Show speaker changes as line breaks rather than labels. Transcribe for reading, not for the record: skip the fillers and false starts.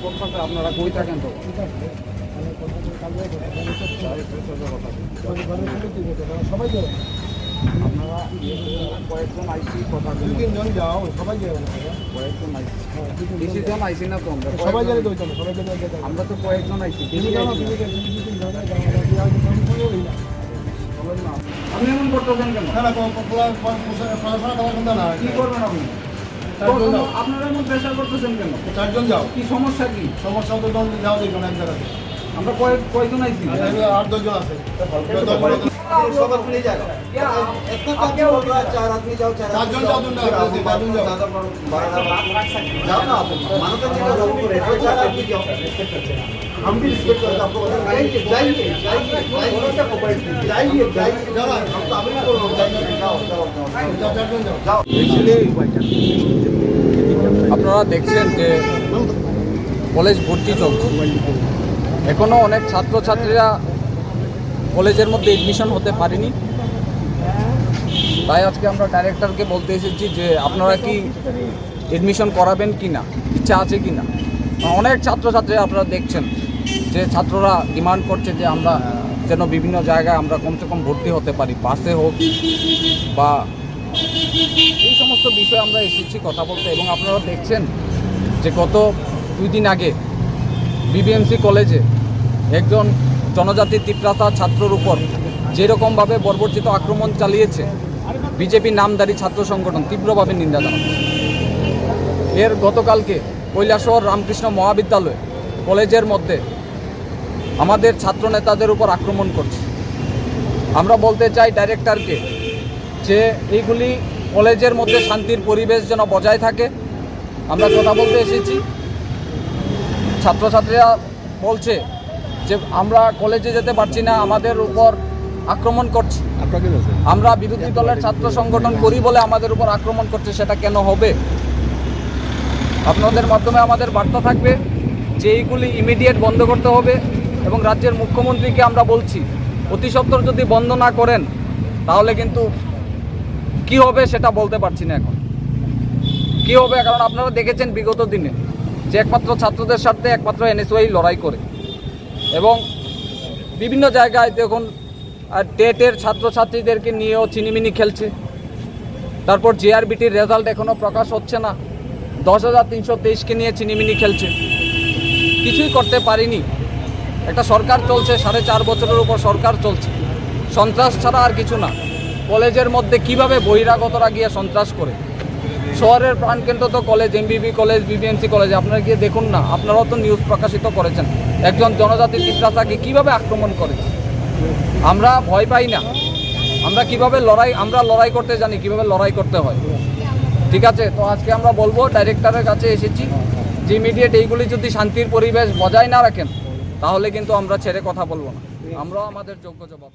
করতেছে আপনারা কই থাকেন তো
সবাই যাবে
আপনারা কয়েকজন আইসি কথা
দুই তিনজন যাও সবাই যাবে
কয়েকজন আইসি বেশি জন আইসি না তো আমরা
সবাই যাবে সবাই যাবে
আমরা তো কয়েকজন আইসি আপনি এমন করতেছেন কেন কি করবেন আপনি আপনারা এমন প্রেশার করতেছেন কেন
4 জন যাও
কি সমস্যা কি
সমস্যা তো যাও দেখুন এক জায়গাতে
আমরা কয়েকজন আইসি
8-10 জন আছে
सब अपनी जगह इतना क्या हो रहा है 4 आदमी जाओ 4
4 জন যাও
जाओ ना आप मानो तो नहीं जाओ पूरे 4 आदमी जाओ हम भी रिस्पेक्ट करते हैं आपको जाइए जाइए जाइए जाइए हम तो अभी को जाओ
আপনারা দেখছেন যে কলেজ ভর্তি চলছে এখনো অনেক ছাত্রছাত্রীরা কলেজের মধ্যে এডমিশন হতে পারেনি তাই আজকে আমরা ডাইরেক্টরকে বলতে এসেছি যে আপনারা কি এডমিশন করাবেন কি না ইচ্ছা আছে কি না অনেক ছাত্রছাত্রী আপনারা দেখছেন যে ছাত্ররা ডিমান্ড করছে যে আমরা যেন বিভিন্ন জায়গায় আমরা কমসে কম ভর্তি হতে পারি বাসে হোক বা এই সমস্ত বিষয়ে আমরা এসেছি কথা বলতে এবং আপনারা দেখছেন যে গত 2 দিন আগে বিবিএমসি কলেজে একজন জনজাতি তিপ্রাতা ছাত্রর উপর যেরকমভাবে বর্বরচিত আক্রমণ চালিয়েছে বিজেপি নামধারী ছাত্র সংগঠন তীব্রভাবে নিন্দা জানাচ্ছে এর গতকালকে কৈলাসহর রামকৃষ্ণ মহাবিদ্যালয় কলেজের মধ্যে আমাদের ছাত্র নেতাদের উপর আক্রমণ করছে আমরা বলতে চাই ডাইরেক্টরকে যে এইগুলি কলেজের মধ্যে শান্তির পরিবেশ যেন বজায় থাকে আমরা কথা বলতে এসেছি ছাত্রছাত্রীরা বলছে যে আমরা কলেজে যেতে পারছি না আমাদের উপর আক্রমণ করছে আমরা বিরোধী দলের ছাত্র সংগঠন করি বলে আমাদের উপর আক্রমণ করছে সেটা কেন হবে আপনাদের মাধ্যমে আমাদের বার্তা থাকবে যে এইগুলি ইমিডিয়েট বন্ধ করতে হবে এবং রাজ্যের মুখ্যমন্ত্রীকে আমরা বলছি অতি সত্বর যদি বন্ধ না করেন তাহলে কিন্তু কি হবে সেটা বলতে পারছি না এখন কি হবে কারণ আপনারা দেখেছেন বিগত দিনে যে একমাত্র ছাত্রদের স্বার্থে একমাত্র এনএসওয়াই লড়াই করে এবং বিভিন্ন জায়গায় দেখুন টেটের ছাত্রছাত্রীদেরকে নিয়েও চিনিমিনি খেলছে তারপর জেআরবিটির রেজাল্ট এখনও প্রকাশ হচ্ছে না 10,323কে নিয়ে চিনিমিনি খেলছে কিছুই করতে পারিনি একটা সরকার চলছে 4.5 বছরের উপর সরকার চলছে সন্ত্রাস ছাড়া আর কিছু না কলেজের মধ্যে কিভাবে বহিরাগতরা গিয়ে সন্ত্রাস করে শহরের প্রাণকেন্দ্র তো কলেজ এমবিবি কলেজ বিবিএমসি কলেজে আপনারা গিয়ে দেখুন না আপনারাও তো নিউজ প্রকাশিত করেছেন একজন জনজাতি তিপ্রাতাকে কীভাবে আক্রমণ করেছে আমরা ভয় পাই না আমরা কিভাবে লড়াই করতে জানি কিভাবে লড়াই করতে হয় ঠিক আছে তো আজকে আমরা বলবো ডাইরেক্টরের কাছে এসেছি যে ইমিডিয়েট এইগুলি যদি শান্তির পরিবেশ বজায় না রাখেন তাহলে কিন্তু আমরা ছেড়ে কথা বলবো না আমরাও আমাদের যোগ্য জবাব